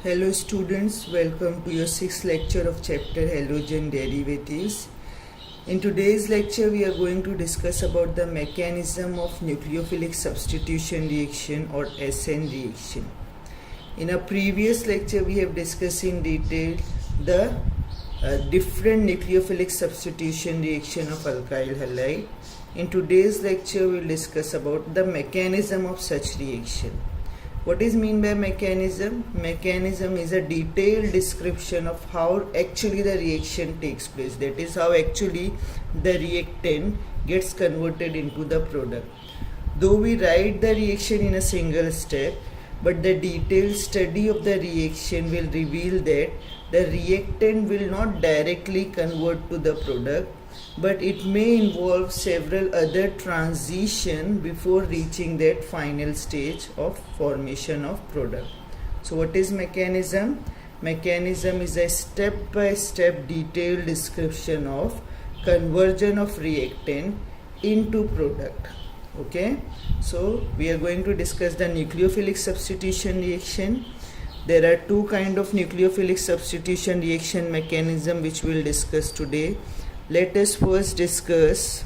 Hello students, welcome to your sixth lecture of chapter Halogen Derivatives. In today's lecture we are going to discuss about the mechanism of nucleophilic substitution reaction or SN reaction. In a previous lecture we have discussed in detail the different nucleophilic substitution reaction of alkyl halide. In today's lecture we will discuss about the mechanism of such reaction. What is mean by mechanism? Mechanism is a detailed description of how actually the reaction takes place. That is how actually the reactant gets converted into the product. Though we write the reaction in a single step, but the detailed study of the reaction will reveal that the reactant will not directly convert to the product, but it may involve several other transitions before reaching that final stage of formation of product. So what is mechanism? Mechanism is a step-by-step detailed description of conversion of reactant into product. Okay, so we are going to discuss the nucleophilic substitution reaction. There are two kinds of nucleophilic substitution reaction mechanism which we will discuss today. Let us first discuss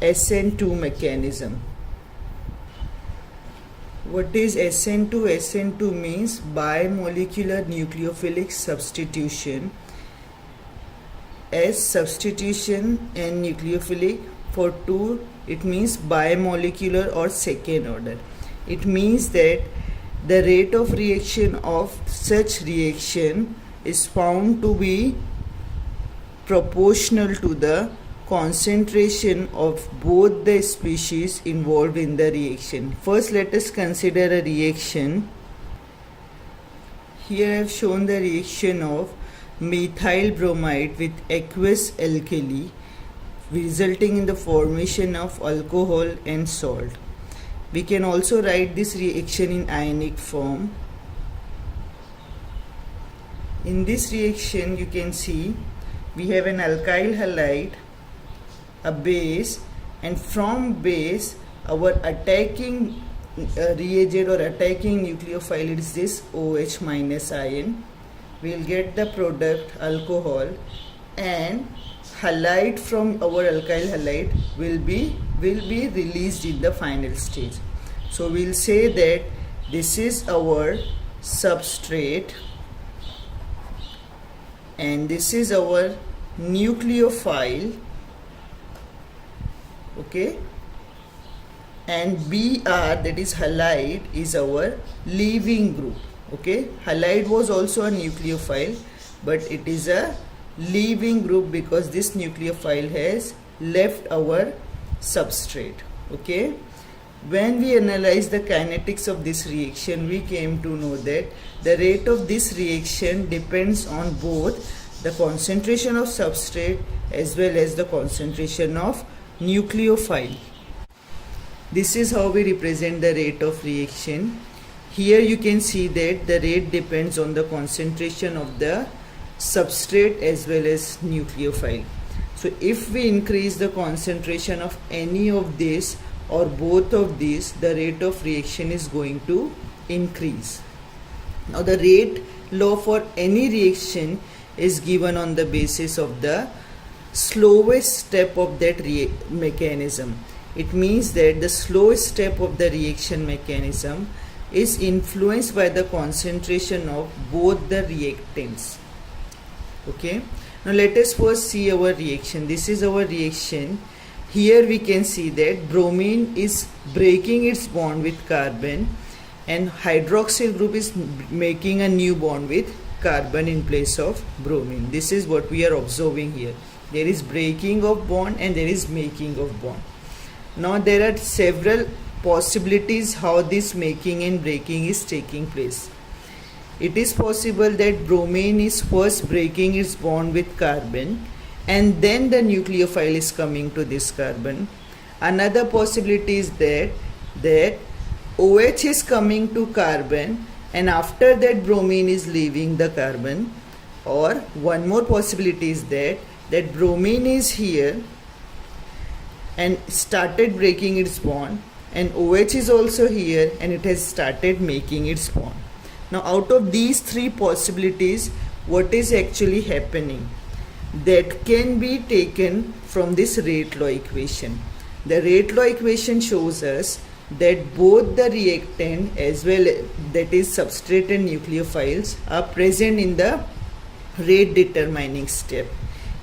SN2 mechanism. What is SN2? SN2 means bimolecular nucleophilic substitution. S substitution and nucleophilic for two, it means bimolecular or second order. It means that the rate of reaction of such reaction is found to be proportional to the concentration of both the species involved in the reaction. First, let us consider a reaction. Here I have shown the reaction of methyl bromide with aqueous alkali resulting in the formation of alcohol and salt. We can also write this reaction in ionic form. In this reaction you can see we have an alkyl halide, a base, and from base our attacking reagent or attacking nucleophile is this OH minus ion. We will get the product alcohol, and halide from our alkyl halide will be released in the final stage. So we will say that this is our substrate and this is our nucleophile, okay, and Br, that is halide, is our leaving group. Okay, halide was also a nucleophile, but it is a leaving group because this nucleophile has left our substrate. Okay, when we analyze the kinetics of this reaction, we came to know that the rate of this reaction depends on both the concentration of substrate as well as the concentration of nucleophile. This is how we represent the rate of reaction. Here you can see that the rate depends on the concentration of the substrate as well as nucleophile. So if we increase the concentration of any of this or both of these, the rate of reaction is going to increase. Now the rate law for any reaction is given on the basis of the slowest step of that mechanism. It means that the slowest step of the reaction mechanism is influenced by the concentration of both the reactants. Okay, now let us first see our reaction. This is our reaction. Here we can see that bromine is breaking its bond with carbon and hydroxyl group is making a new bond with carbon in place of bromine. This is what we are observing here. There is breaking of bond and there is making of bond. Now there are several possibilities how this making and breaking is taking place. It is possible that bromine is first breaking its bond with carbon and then the nucleophile is coming to this carbon. Another possibility is that OH is coming to carbon and after that bromine is leaving the carbon. Or one more possibility is that bromine is here and started breaking its bond, and OH is also here and it has started making its bond. Now out of these three possibilities, what is actually happening? That can be taken from this rate law equation. The rate law equation shows us that both the reactant as well, that is substrate and nucleophiles, are present in the rate determining step.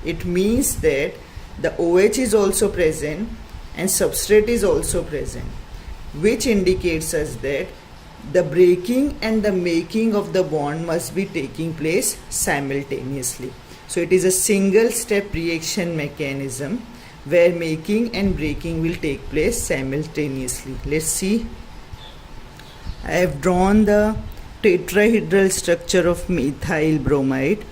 It means that the OH is also present and substrate is also present, which indicates us that the breaking and the making of the bond must be taking place simultaneously. So it is a single step reaction mechanism where making and breaking will take place simultaneously. Let's see. I have drawn the tetrahedral structure of methyl bromide.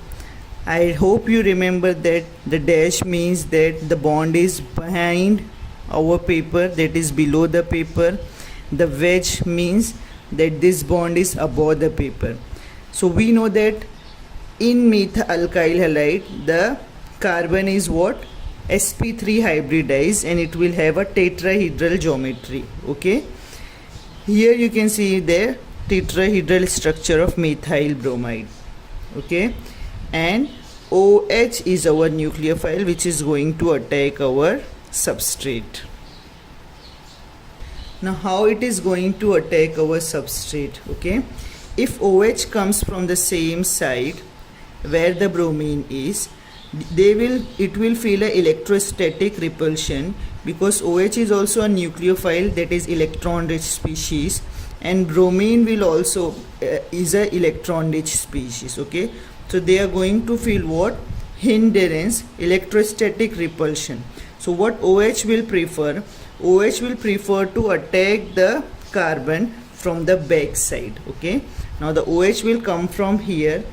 I hope you remember that the dash means that the bond is behind our paper, that is below the paper. The wedge means that this bond is above the paper. So we know that in methyl alkyl halide the carbon is what? sp3 hybridized, and it will have a tetrahedral geometry. Okay, here you can see the tetrahedral structure of methyl bromide. Okay, and OH is our nucleophile which is going to attack our substrate. Now how it is going to attack our substrate? Okay, if OH comes from the same side where the bromine is, it will feel an electrostatic repulsion, because OH is also a nucleophile, that is electron rich species, and bromine will also is a electron rich species. Okay, so they are going to feel what? Hindrance, electrostatic repulsion. So what OH will prefer? OH will prefer to attack the carbon from the back side. Okay, now the OH will come from here,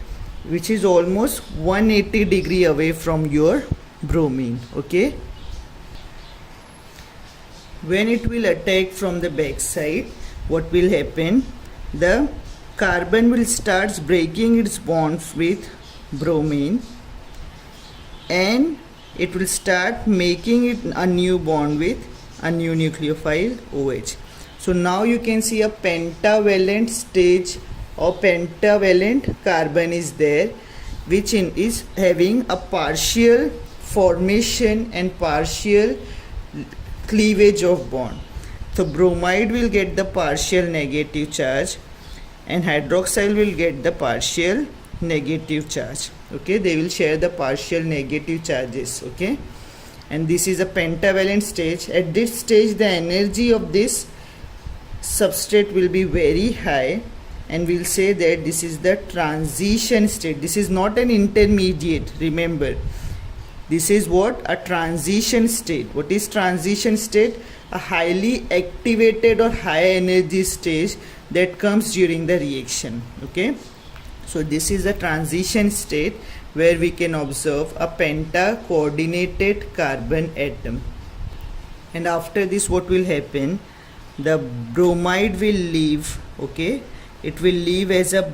which is almost 180 degree away from your bromine. Okay, when it will attack from the back side, what will happen? The carbon will start breaking its bonds with bromine, and it will start making it a new bond with a new nucleophile OH. So now you can see a pentavalent stage or pentavalent carbon is there, which is having a partial formation and partial cleavage of bond. So bromide will get the partial negative charge and hydroxyl will get the partial negative charge. Okay, they will share the partial negative charges. Okay, and this is a pentavalent stage. At this stage the energy of this substrate will be very high, and we'll say that this is the transition state. This is not an intermediate, remember, this is what? A transition state. What is transition state? A highly activated or high energy stage that comes during the reaction. Okay, so this is a transition state where we can observe a penta coordinated carbon atom. And after this, what will happen? The bromide will leave. Okay, it will leave as a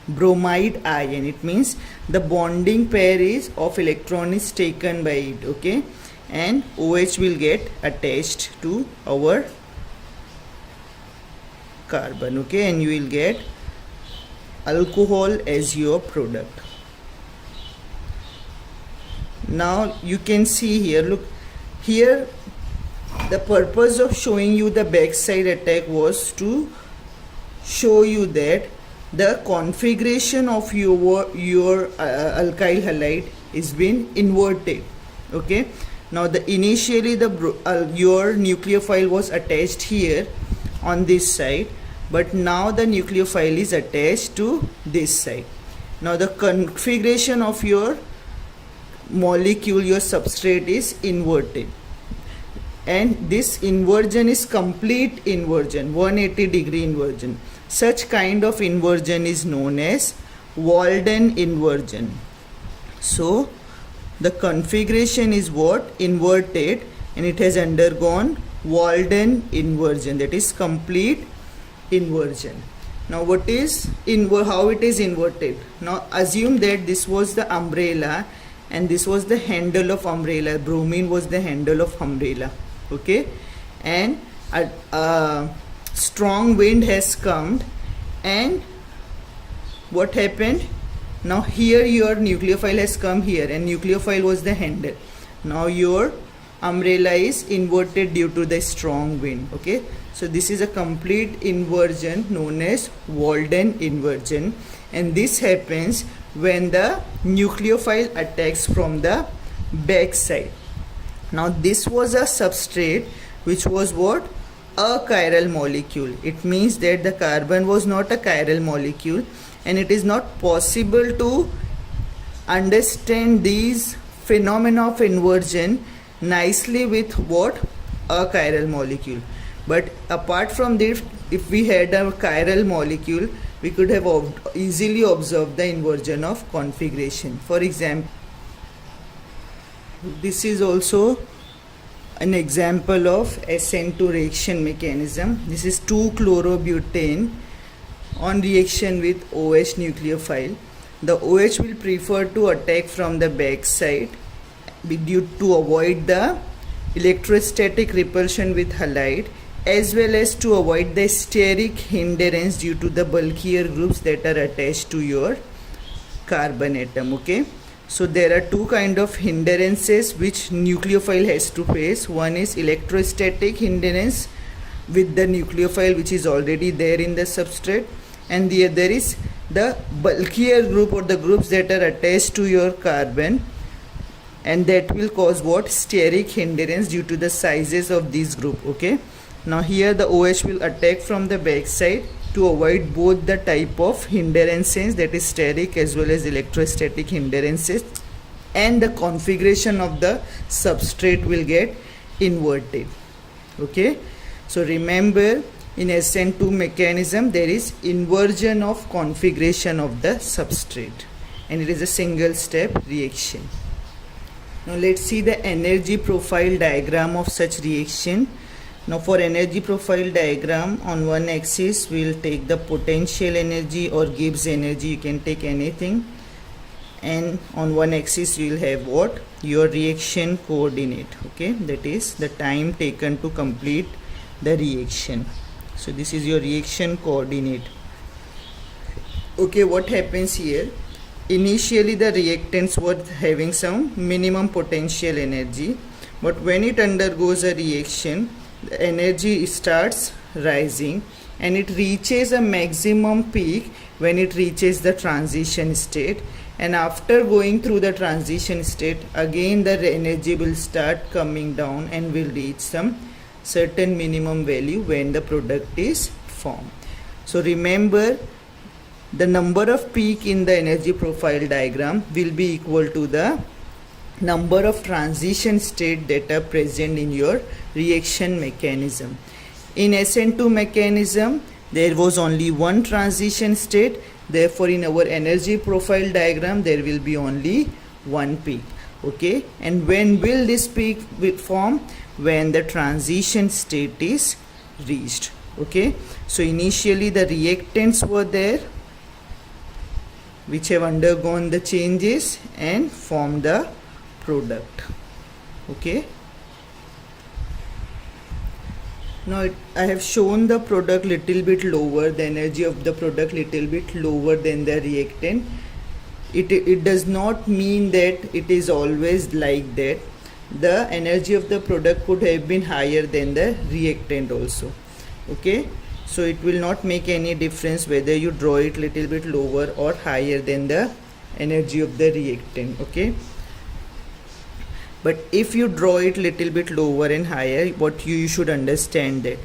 bromide ion. It means the bonding pair is of electron is taken by it. Okay, and OH will get attached to our carbon. Okay, and you will get alcohol as your product. Now you can see here, look here, the purpose of showing you the backside attack was to show you that the configuration of your alkyl halide is been inverted. Okay, now the initially your nucleophile was attached here on this side, but now the nucleophile is attached to this side. Now the configuration of your molecule, your substrate, is inverted, and this inversion is complete inversion, 180 degree inversion. Such kind of inversion is known as Walden inversion. So the configuration is what? Inverted, and it has undergone Walden inversion, that is complete inversion. Now what is how it is inverted? Now assume that this was the umbrella and this was the handle of umbrella. Bromine was the handle of umbrella. Okay, and a strong wind has come and what happened? Now here your nucleophile has come here, and nucleophile was the handle. Now your umbrella is inverted due to the strong wind. Okay, so this is a complete inversion known as Walden inversion, and this happens when the nucleophile attacks from the back side. Now this was a substrate which was what? A chiral molecule. It means that the carbon was not a chiral molecule, and it is not possible to understand these phenomena of inversion nicely with what? A chiral molecule. But apart from this, if we had a chiral molecule, we could have easily observed the inversion of configuration. For example, this is also an example of SN2 reaction mechanism. This is 2-chlorobutane on reaction with OH nucleophile. The OH will prefer to attack from the back side due to avoid the electrostatic repulsion with halide, as well as to avoid the steric hindrance due to the bulkier groups that are attached to your carbon atom. Okay, so there are two kind of hindrances which nucleophile has to face. One is electrostatic hindrance with the nucleophile which is already there in the substrate, and the other is the bulkier group or the groups that are attached to your carbon, and that will cause what? Steric hindrance due to the sizes of this group. Okay, now here the OH will attack from the back side to avoid both the type of hindrances, that is steric as well as electrostatic hindrances, and the configuration of the substrate will get inverted. Okay, so remember, in SN2 mechanism there is inversion of configuration of the substrate, and it is a single step reaction. Now let's see the energy profile diagram of such reaction. Now for energy profile diagram, on one axis we will take the potential energy or Gibbs energy, you can take anything, and on one axis you will have what? Your reaction coordinate. Okay, that is the time taken to complete the reaction. So this is your reaction coordinate. Okay, what happens here? Initially the reactants were having some minimum potential energy, but when it undergoes a reaction, the energy starts rising and it reaches a maximum peak when it reaches the transition state, and after going through the transition state, again the energy will start coming down and will reach some certain minimum value when the product is formed. So remember, the number of peak in the energy profile diagram will be equal to the number of transition state that are present in your reaction mechanism. In SN2 mechanism there was only one transition state, therefore in our energy profile diagram there will be only one peak. Okay, and when will this peak form? When the transition state is reached. Okay, so initially the reactants were there which have undergone the changes and formed the product. Okay, now I have shown the product little bit lower, the energy of the product little bit lower than the reactant. It does not mean that it is always like that. The energy of the product could have been higher than the reactant also. Okay, so it will not make any difference whether you draw it little bit lower or higher than the energy of the reactant. Okay, but if you draw it little bit lower and higher, what you should understand that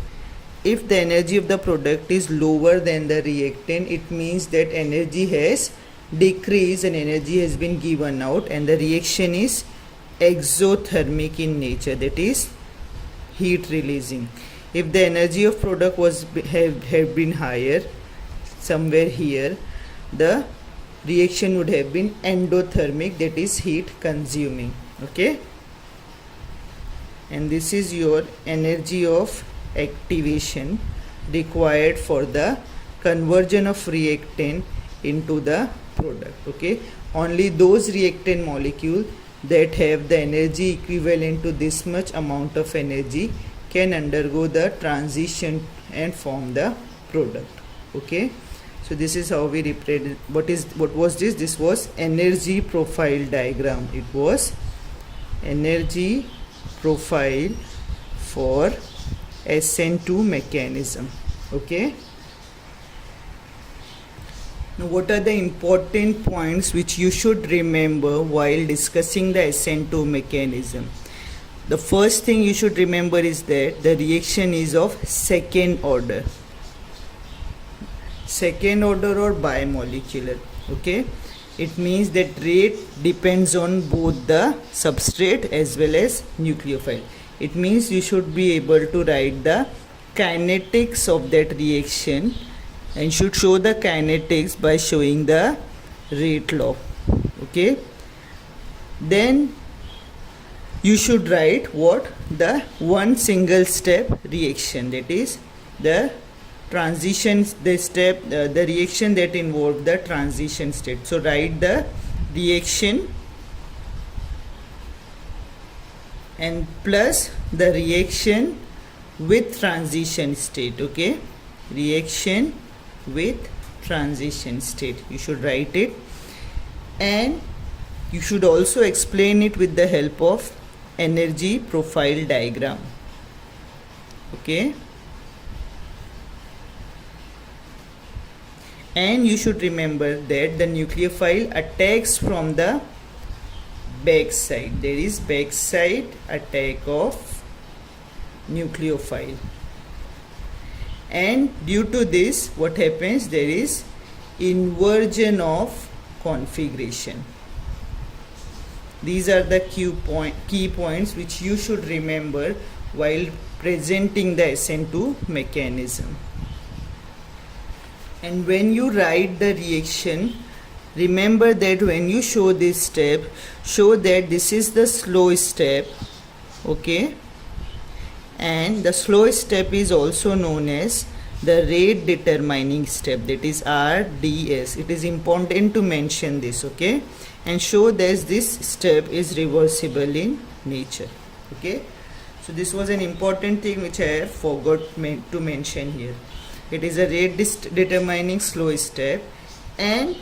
if the energy of the product is lower than the reactant, it means that energy has decreased and energy has been given out, and the reaction is exothermic in nature, that is heat releasing. If the energy of product was have been higher, somewhere here, the reaction would have been endothermic, that is heat consuming. Okay, and this is your energy of activation required for the conversion of reactant into the product. Okay, only those reactant molecules that have the energy equivalent to this much amount of energy can undergo the transition and form the product. Okay, So this is how we represent. What was this? This was energy profile diagram. It was energy profile for SN2 mechanism. Okay. Now, what are the important points which you should remember while discussing the SN2 mechanism? The first thing you should remember is that the reaction is of second order or bimolecular. Okay, it means that rate depends on both the substrate as well as nucleophile. It means you should be able to write the kinetics of that reaction and should show the kinetics by showing the rate law. Okay, then you should write what the one single step reaction, that is the transition, the reaction that involved the transition state. So write the reaction and plus the reaction with transition state. Okay, reaction with transition state, you should write it, and you should also explain it with the help of energy profile diagram. Okay, and you should remember that the nucleophile attacks from the back side. There is back side attack of nucleophile, and due to this what happens, there is inversion of configuration. These are the key points which you should remember while presenting the SN2 mechanism. And when you write the reaction, remember that when you show this step, show that this is the slow step. Okay, and the slow step is also known as the rate determining step, that is RDS. It is important to mention this. Okay, and show that this step is reversible in nature. Okay, so this was an important thing which I have forgot to mention here. It is a rate determining slow step, and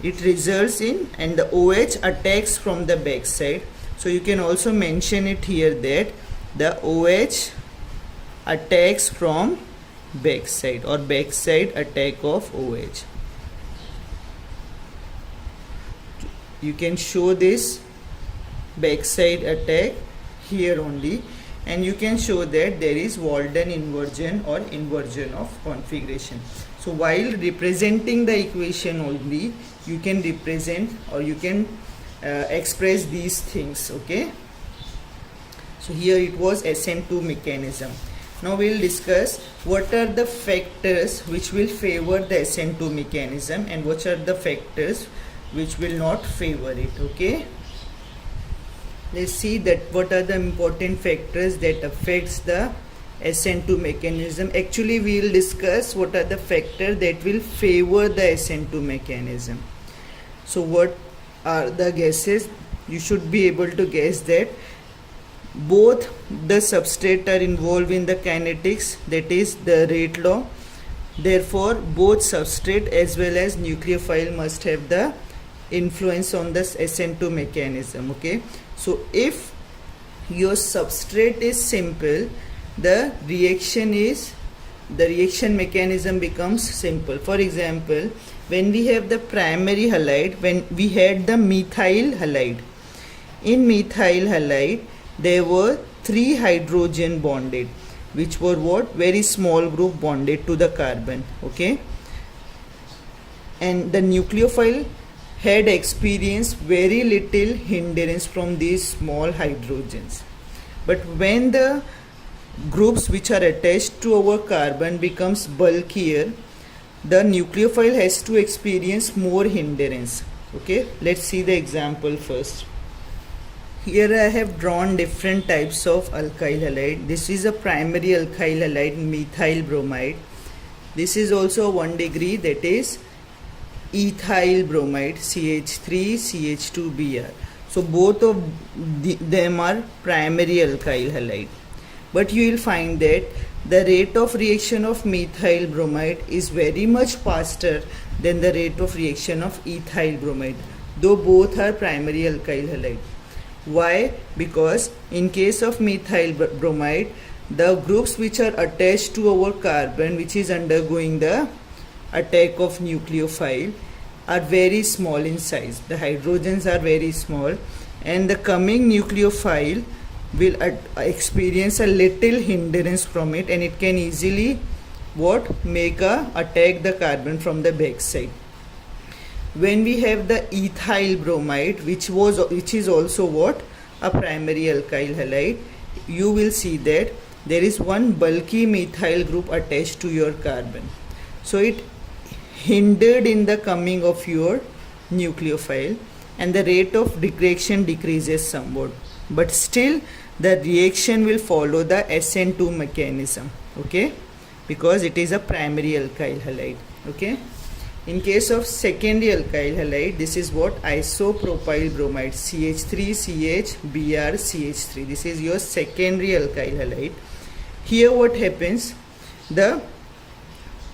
it results in, and the OH attacks from the back side. So you can also mention it here that the OH attacks from back side, or back side attack of OH. You can show this backside attack here only, and you can show that there is Walden inversion or inversion of configuration. So while representing the equation only, you can represent or you can express these things. Okay, so here it was SN2 mechanism. Now we will discuss what are the factors which will favor the SN2 mechanism and what are the factors which will not favor it. Okay, let's see that what are the important factors that affects the SN2 mechanism. Actually we will discuss what are the factors that will favor the SN2 mechanism. So what are the guesses? You should be able to guess that both the substrate are involved in the kinetics, that is the rate law. Therefore both substrate as well as nucleophile must have the influence on this SN2 mechanism. Okay, so if your substrate is simple, the reaction mechanism becomes simple. For example, when we have the primary halide, when we had the methyl halide, in methyl halide there were 3 hydrogen bonded, which were what? Very small group bonded to the carbon. Okay, and the nucleophile had experienced very little hindrance from these small hydrogens. But when the groups which are attached to our carbon becomes bulkier, the nucleophile has to experience more hindrance. Okay, let's see the example first. Here I have drawn different types of alkyl halide. This is a primary alkyl halide, methyl bromide. This is also 1 degree, that is ethyl bromide, CH3 CH2Br. So both of them are primary alkyl halide. But you will find that the rate of reaction of methyl bromide is very much faster than the rate of reaction of ethyl bromide, though both are primary alkyl halide. Why? Because in case of methyl bromide, the groups which are attached to our carbon, which is undergoing the attack of nucleophile, are very small in size. The hydrogens are very small, and the coming nucleophile will experience a little hindrance from it, and it can easily attack the carbon from the back side. When we have the ethyl bromide, which is also a primary alkyl halide, you will see that there is one bulky methyl group attached to your carbon, so it hindered in the coming of your nucleophile, and the rate of reaction decreases somewhat, but still the reaction will follow the SN2 mechanism, okay, because it is a primary alkyl halide, okay. In case of secondary alkyl halide, this is isopropyl bromide, CH3CH Br CH3. This is your secondary alkyl halide. Here what happens, the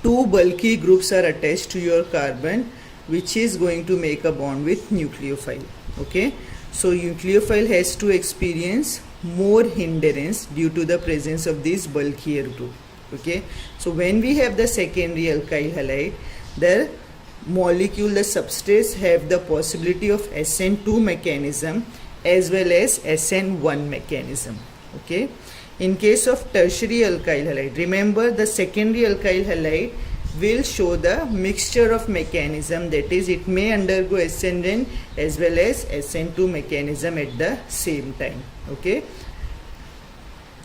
two bulky groups are attached to your carbon, which is going to make a bond with nucleophile, okay. So nucleophile has to experience more hindrance due to the presence of this bulkier group, okay. So when we have the secondary alkyl halide, the molecule, the substrates have the possibility of SN2 mechanism as well as SN1 mechanism, okay. In case of tertiary alkyl halide, remember the secondary alkyl halide will show the mixture of mechanism, that is, it may undergo SN1 as well as SN2 mechanism at the same time, okay.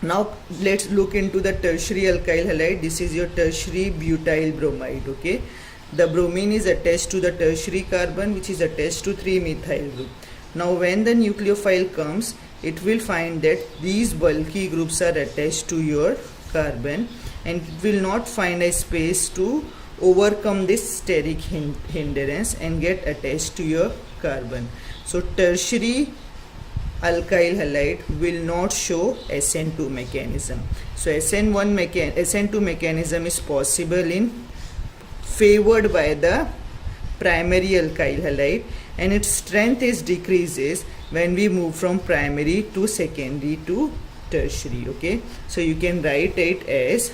Now let's look into the tertiary alkyl halide. This is your tertiary butyl bromide, okay. The bromine is attached to the tertiary carbon, which is attached to 3-methyl group. Now when the nucleophile comes, it will find that these bulky groups are attached to your carbon, and it will not find a space to overcome this steric hindrance and get attached to your carbon. So tertiary alkyl halide will not show SN2 mechanism. So SN2 mechanism is possible favored by the primary alkyl halide, and its strength is decreases when we move from primary to secondary to tertiary, okay. So you can write it as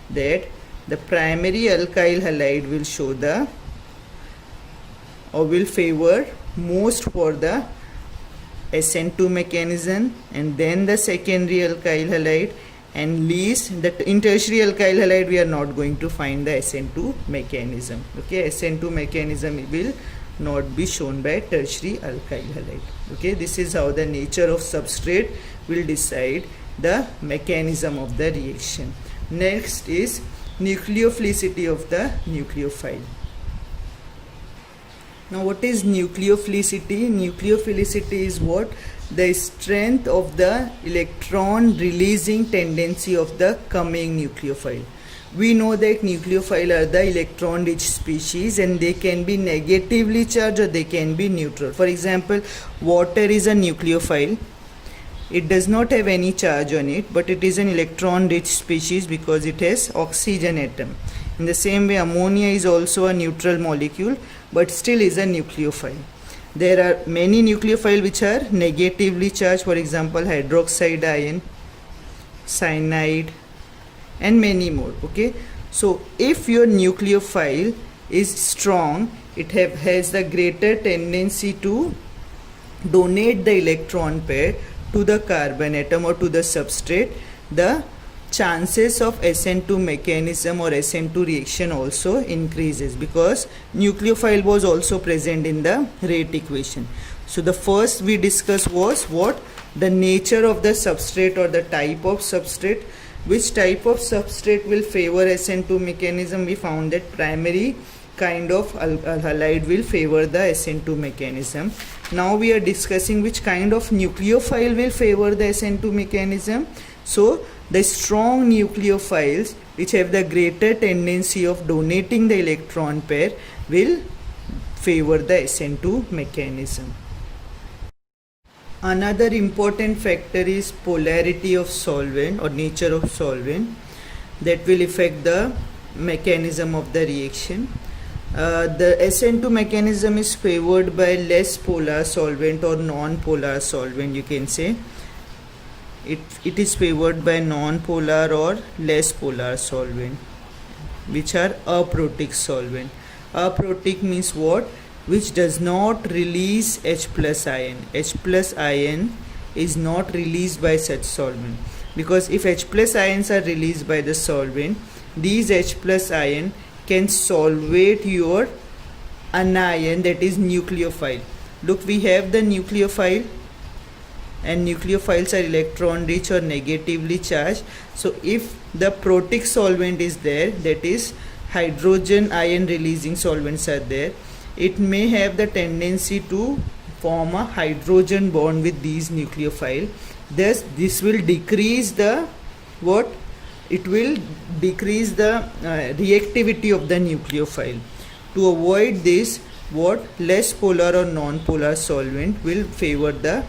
that the primary alkyl halide will show will favor most for the SN2 mechanism, and then the secondary alkyl halide, and least in tertiary alkyl halide we are not going to find the SN2 mechanism, okay. SN2 mechanism will not be shown by tertiary alkyl halide, okay. This is how the nature of substrate will decide the mechanism of the reaction. Next is nucleophilicity of the nucleophile. Now what is nucleophilicity? Nucleophilicity is the strength of the electron releasing tendency of the coming nucleophile. We know that nucleophile are the electron rich species, and they can be negatively charged or they can be neutral. For example, water is a nucleophile. It does not have any charge on it, but it is an electron rich species because it has oxygen atom. In the same way, ammonia is also a neutral molecule, but still is a nucleophile. There are many nucleophiles which are negatively charged, for example hydroxide ion, cyanide, and many more, okay. So if your nucleophile is strong, it has the greater tendency to donate the electron pair to the carbon atom or to the substrate. The chances of SN2 mechanism or SN2 reaction also increases because nucleophile was also present in the rate equation. So the first we discussed was the nature of the substrate or the type of substrate. Which type of substrate will favor SN2 mechanism? We found that primary kind of halide will favor the SN2 mechanism. Now we are discussing which kind of nucleophile will favor the SN2 mechanism. So the strong nucleophiles which have the greater tendency of donating the electron pair will favor the SN2 mechanism. Another important factor is polarity of solvent or nature of solvent. that will affect the mechanism of the reaction. The SN2 mechanism is favored by less polar solvent or non-polar solvent, you can say. It is favored by non-polar or less polar solvent, which are aprotic solvent. Aprotic means what? Which does not release H plus ion. H plus ion is not released by such solvent, because if H plus ions are released by the solvent, these H plus ion can solvate your anion, that is nucleophile. Look, we have the nucleophile, and nucleophiles are electron rich or negatively charged. So if the protic solvent is there, that is hydrogen ion releasing solvents are there, it may have the tendency to form a hydrogen bond with these nucleophile. Thus this will decrease the what? It will decrease the reactivity of the nucleophile. To avoid this, what? Less polar or non-polar solvent will favor the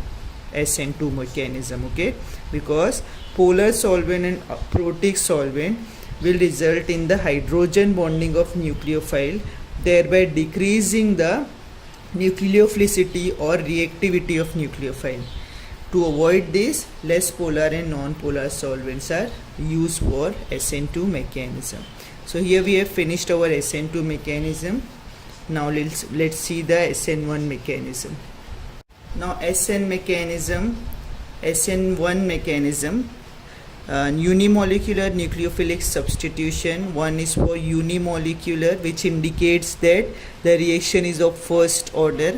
SN2 mechanism, okay? Because polar solvent and protic solvent will result in the hydrogen bonding of nucleophile, thereby decreasing the nucleophilicity or reactivity of nucleophile. To avoid this, less polar and non-polar solvents are used for SN2 mechanism. So here we have finished our SN2 mechanism. Now let's see the SN1 mechanism. Now SN1 mechanism, unimolecular nucleophilic substitution. One is for unimolecular, which indicates that the reaction is of first order.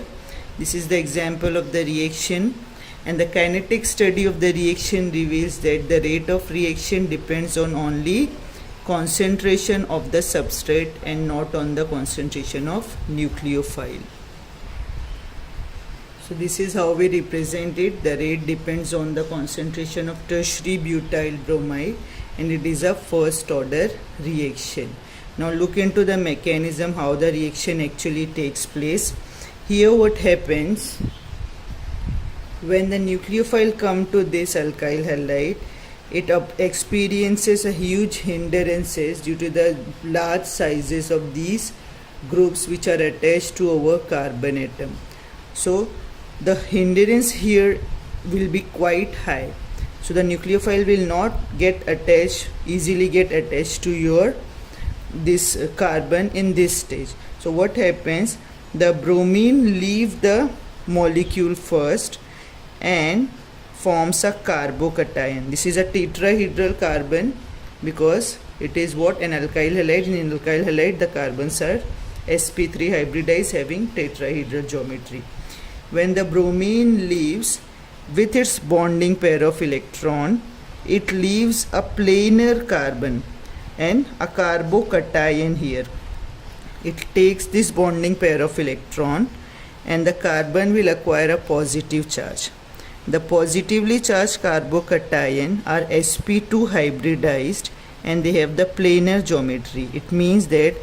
This is the example of the reaction, and the kinetic study of the reaction reveals that the rate of reaction depends on only concentration of the substrate and not on the concentration of nucleophile. So this is how we represent it. The rate depends on the concentration of tertiary butyl bromide, and it is a first order reaction. Now look into the mechanism, how the reaction actually takes place. Here what happens, when the nucleophile come to this alkyl halide, it experiences a huge hindrances due to the large sizes of these groups which are attached to our carbon atom. So the hindrance here will be quite high. So the nucleophile will not easily get attached to your this carbon in this stage. So what happens, the bromine leave the molecule first and forms a carbocation. This is a tetrahedral carbon because it is what? An alkyl halide. In alkyl halide the carbons are sp3 hybridized having tetrahedral geometry. When the bromine leaves with its bonding pair of electron, it leaves a planar carbon and a carbocation here. It takes this bonding pair of electron and the carbon will acquire a positive charge. The positively charged carbocation are sp2 hybridized and they have the planar geometry. It means that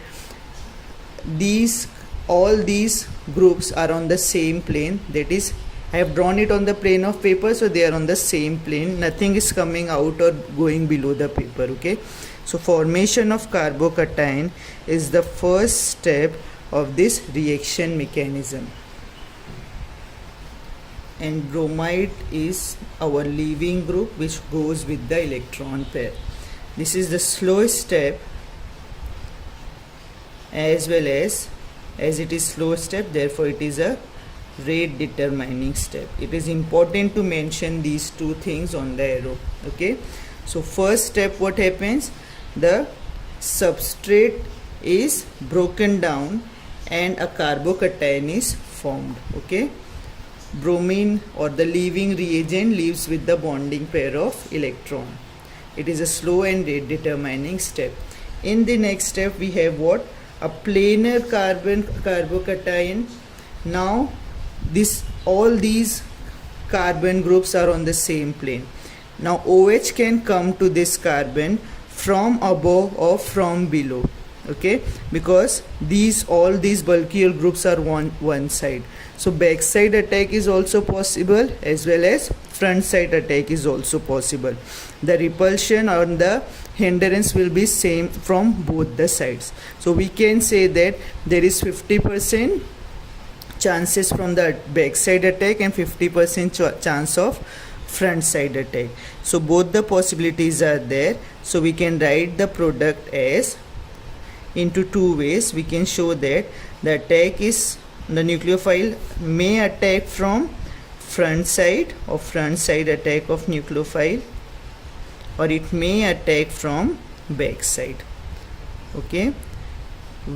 all these groups are on the same plane, that is, I have drawn it on the plane of paper, so they are on the same plane. Nothing is coming out or going below the paper, okay? So formation of carbocation is the first step of this reaction mechanism. And bromide is our leaving group which goes with the electron pair. This is the slowest step, as well as it is slow step, therefore it is a rate determining step. It is important to mention these two things on the arrow, okay? So first step, what happens, the substrate is broken down and a carbocation is formed, okay? Bromine or the leaving reagent leaves with the bonding pair of electron. It is a slow and rate determining step. In the next step we have what? A planar carbocation. Now all these carbon groups are on the same plane. Now OH can come to this carbon from above or from below. okay, because all these bulkier groups are one side. So backside attack is also possible, as well as front side attack is also possible. The repulsion on the hindrance will be same from both the sides. So we can say that there is 50% chances from the backside attack and 50% chance of front side attack. So both the possibilities are there. So we can write the product as into two ways. We can show that the attack is, the nucleophile may attack from front side or front side attack of nucleophile, or it may attack from back side. Okay,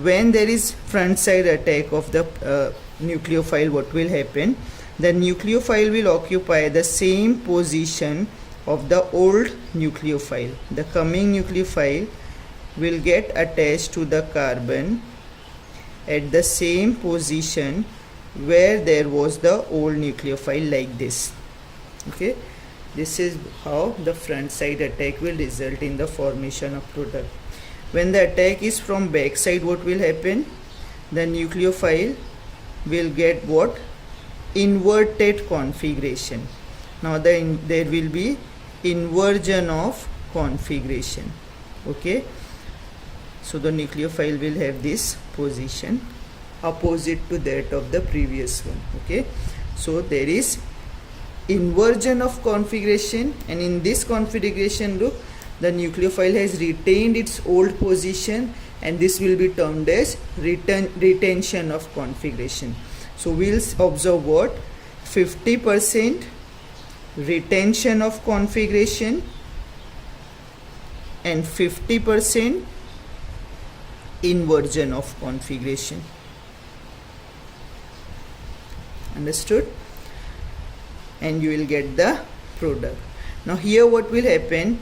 when there is front side attack of the nucleophile, what will happen? The nucleophile will occupy the same position of the old nucleophile. The coming nucleophile will get attached to the carbon at the same position where there was the old nucleophile, like this. Okay, this is how the front side attack will result in the formation of product. When the attack is from back side, what will happen? The nucleophile will get what? Inverted configuration. Now there will be inversion of configuration. Okay, so the nucleophile will have this position opposite to that of the previous one. Okay, so there is inversion of configuration, and in this configuration, look, the nucleophile has retained its old position, and this will be termed as retention of configuration. So we'll observe what? 50% retention of configuration and 50% inversion of configuration. Understood? And you will get the product. Now here what will happen?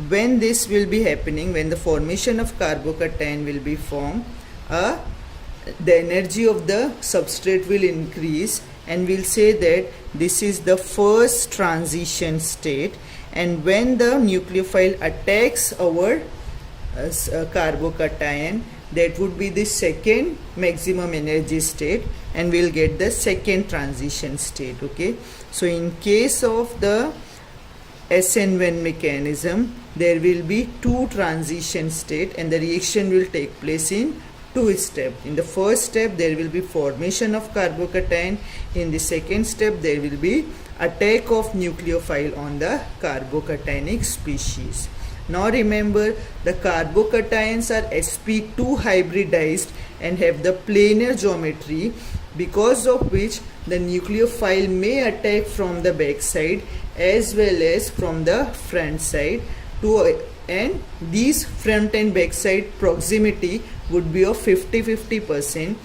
When this will be happening, when the formation of carbocation will be formed, the energy of the substrate will increase, and we'll say that this is the first transition state, and when the nucleophile attacks our carbocation, that would be the second maximum energy state, and we'll get the second transition state. Okay, so in case of the SN1 mechanism, there will be two transition state, and the reaction will take place in two steps. In the first step, there will be formation of carbocation. In the second step, there will be attack of nucleophile on the carbocationic species. Now remember, the carbocations are sp2 hybridized and have the planar geometry, because of which the nucleophile may attack from the back side as well as from the front side, and these front and back side proximity would be of 50-50%,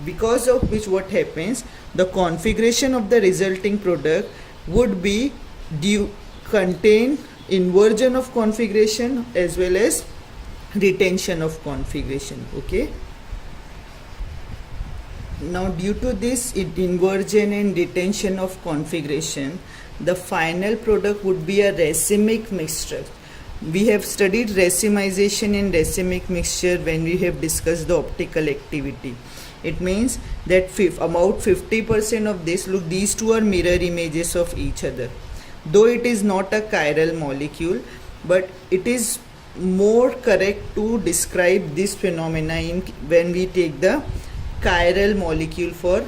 because of which what happens, the configuration of the resulting product would be contain inversion of configuration as well as retention of configuration. Okay, now due to this inversion and retention of configuration, the final product would be a racemic mixture. We have studied racemization and racemic mixture when we have discussed the optical activity. It means that about 50% of this, look, these two are mirror images of each other. Though it is not a chiral molecule, but it is more correct to describe this phenomena when we take the chiral molecule for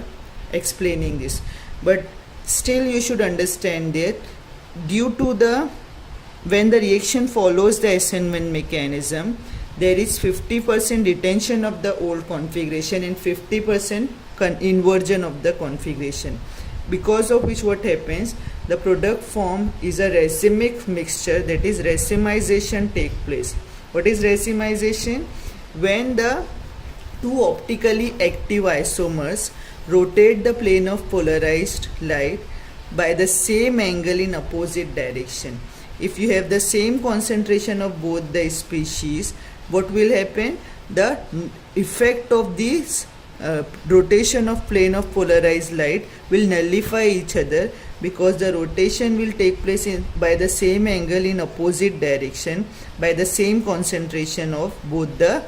explaining this. But still you should understand that due to when the reaction follows the SN1 mechanism, there is 50% retention of the old configuration and 50% inversion of the configuration, because of which what happens, the product form is a racemic mixture, that is racemization take place. What is racemization? When the two optically active isomers rotate the plane of polarized light by the same angle in opposite direction. If you have the same concentration of both the species, what will happen? The effect of this rotation of plane of polarized light will nullify each other, because the rotation will take place by the same angle in opposite direction by the same concentration of both the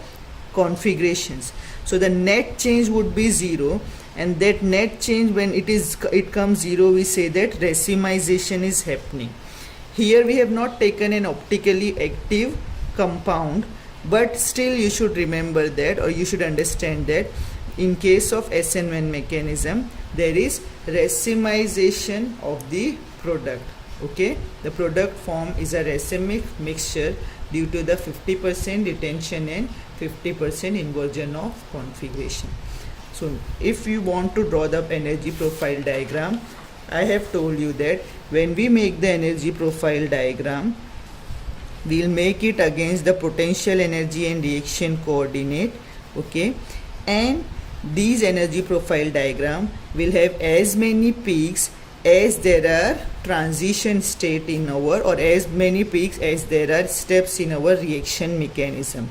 configurations. So the net change would be 0, and that net change, when it comes 0, we say that racemization is happening. Here we have not taken an optically active compound, but still you should remember that, or you should understand that in case of SN1 mechanism there is racemization of the product. Okay, the product form is a racemic mixture due to the 50% retention and 50% inversion of configuration. So if you want to draw the energy profile diagram, I have told you that when we make the energy profile diagram, we'll make it against the potential energy and reaction coordinate. Okay, and these energy profile diagram will have as many peaks as there are transition state in our, or as many peaks as there are steps in our reaction mechanism.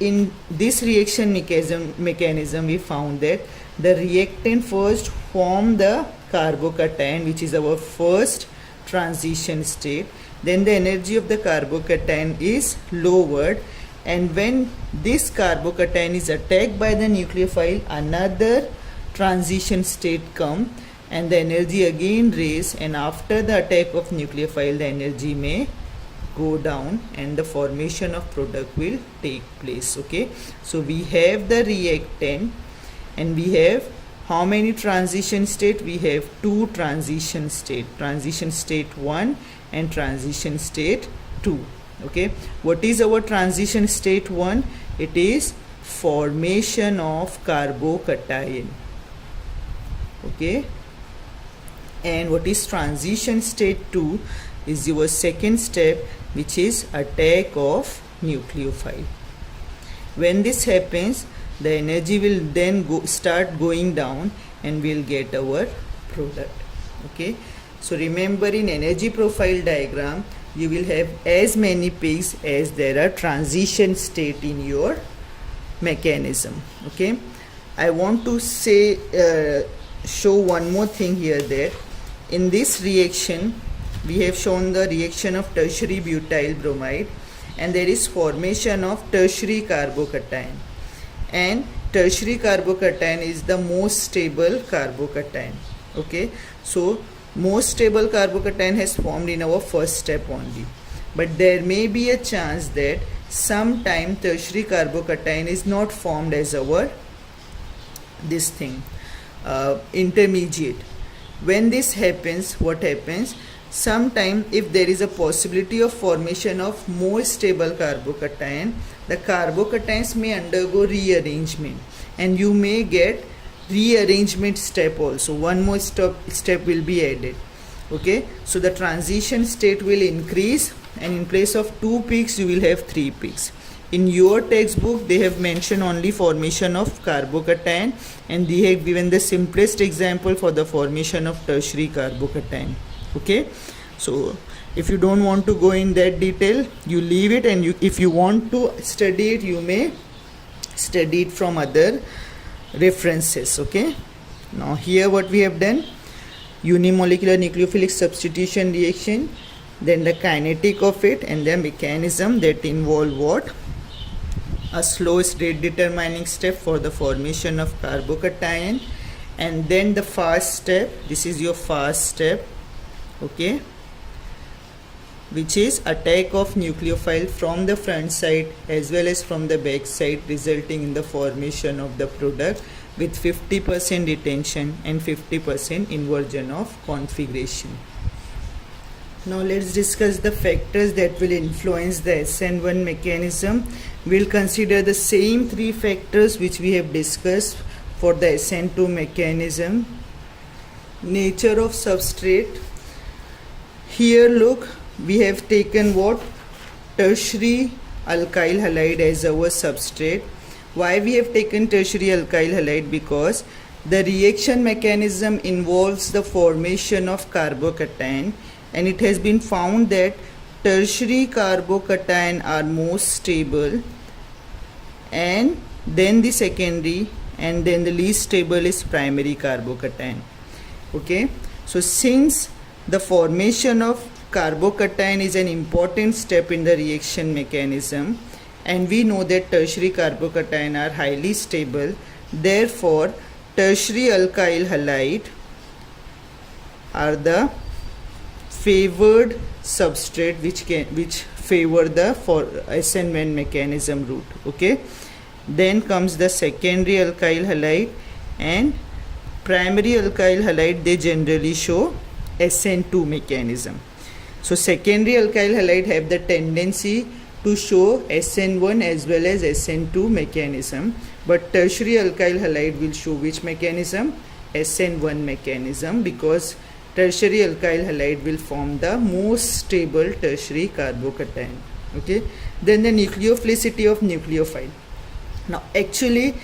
In this reaction mechanism we found that the reactant first form the carbocation, which is our first transition state. Then the energy of the carbocation is lowered, and when this carbocation is attacked by the nucleophile, another transition state comes and the energy again raised, and after the attack of nucleophile the energy may go down and the formation of product will take place. Okay, so we have the reactant and we have how many transition state? We have two transition state, transition state 1 and transition state 2. Okay, what is our transition state 1? It is formation of carbocation. Okay, and what is transition state 2 is your second step, which is attack of nucleophile. When this happens, the energy will then start going down and we'll get our product. Okay, so remember, in energy profile diagram you will have as many peaks as there are transition state in your mechanism. Okay, I want to say show one more thing here, that in this reaction we have shown the reaction of tertiary butyl bromide, and there is formation of tertiary carbocation, and tertiary carbocation is the most stable carbocation. Okay, so most stable carbocation has formed in our first step only, but there may be a chance that sometime tertiary carbocation is not formed as our intermediate. When this happens, what happens? Sometime if there is a possibility of formation of more stable carbocation, the carbocations may undergo rearrangement and you may get rearrangement step also. One more step will be added. Okay, so the transition state will increase, and in place of 2 peaks you will have 3 peaks. In your textbook they have mentioned only formation of carbocation, and they have given the simplest example for the formation of tertiary carbocation. Okay, so if you don't want to go in that detail, you leave it, and if you want to study it, you may study it from other references. Okay, now here what we have done: unimolecular nucleophilic substitution reaction, then the kinetic of it, and the mechanism that involve what? A slow state determining step for the formation of carbocation, and then the fast step. This is your fast step. Okay, which is attack of nucleophile from the front side as well as from the back side, resulting in the formation of the product with 50% retention and 50% inversion of configuration. Now let's discuss the factors that will influence the SN1 mechanism. We'll consider the same 3 factors which we have discussed for the SN2 mechanism. Nature of substrate. Here look, we have taken what? Tertiary alkyl halide as our substrate. Why we have taken tertiary alkyl halide? Because the reaction mechanism involves the formation of carbocation, and it has been found that tertiary carbocation are most stable, and then the secondary, and then the least stable is primary carbocation. Okay, so since the formation of carbocation is an important step in the reaction mechanism, and we know that tertiary carbocation are highly stable. Therefore, tertiary alkyl halide are the favored substrate which favor the for SN1 mechanism route. Okay, then comes the secondary alkyl halide and primary alkyl halide. They generally show SN2 mechanism. So secondary alkyl halide have the tendency to show SN1 as well as SN2 mechanism, but tertiary alkyl halide will show which mechanism? SN1 mechanism, because tertiary alkyl halide will form the most stable tertiary carbocation. Okay, then the nucleophilicity of nucleophile. Now actually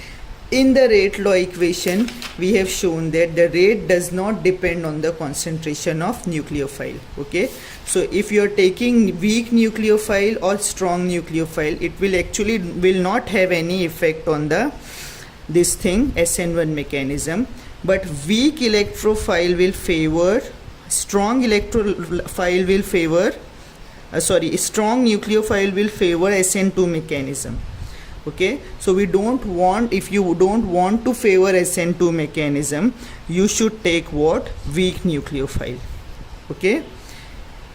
in the rate law equation we have shown that the rate does not depend on the concentration of nucleophile. Okay, so if you are taking weak nucleophile or strong nucleophile, it will not have any effect on the this thing SN1 mechanism, but weak electrophile will favor, strong electrophile will favor strong nucleophile will favor SN2 mechanism. Okay, so we don't want, if you don't want to favor SN2 mechanism, you should take what? Weak nucleophile. Okay,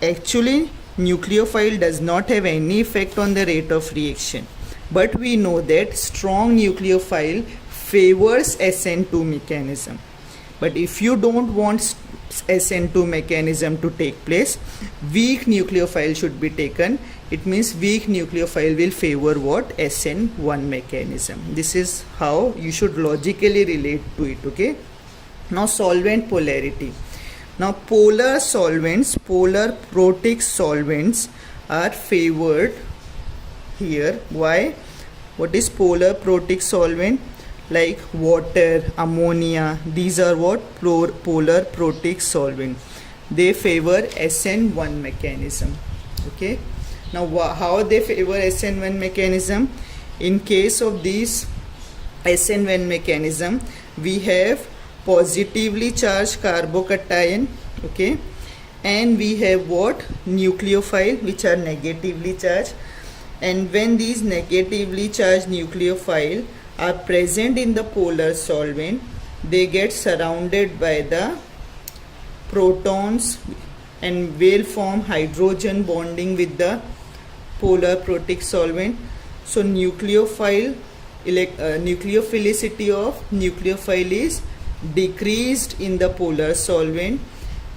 actually nucleophile does not have any effect on the rate of reaction, but we know that strong nucleophile favors SN2 mechanism. But if you don't want SN2 mechanism to take place, weak nucleophile should be taken. It means weak nucleophile will favor what? SN1 mechanism. This is how you should logically relate to it. Okay, now solvent polarity. Now polar solvents, polar protic solvents are favored here. Why? What is polar protic solvent? Like water, ammonia, these are what? Polar protic solvent. They favor SN1 mechanism. Okay, now how they favor SN1 mechanism? In case of these SN1 mechanism, we have positively charged carbocation. Okay, and we have what? Nucleophile which are negatively charged, and when these negatively charged nucleophile are present in the polar solvent, they get surrounded by the protons and will form hydrogen bonding with the polar protic solvent. So nucleophilicity of nucleophile is decreased in the polar solvent,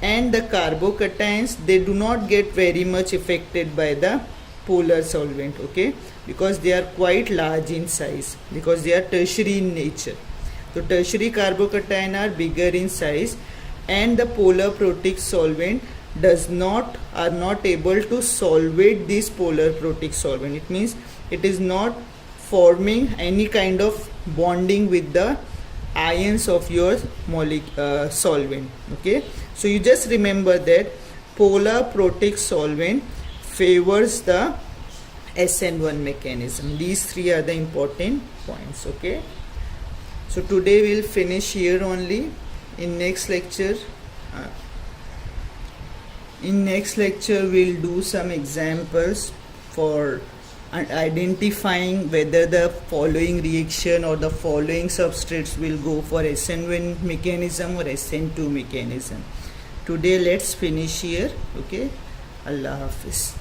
and the carbocations, they do not get very much affected by the polar solvent. Okay, because they are quite large in size, because they are tertiary in nature. So tertiary carbocation are bigger in size, and the polar protic solvent are not able to solvate this polar protic solvent. It means it is not forming any kind of bonding with the ions of your solvent. Okay, so you just remember that polar protic solvent favors the SN1 mechanism. These three are the important points. Okay, so today we'll finish here only. In next lecture we'll do some examples for identifying whether the following reaction or the following substrates will go for SN1 mechanism or SN2 mechanism. Today let's finish here. Okay, Allah Hafiz.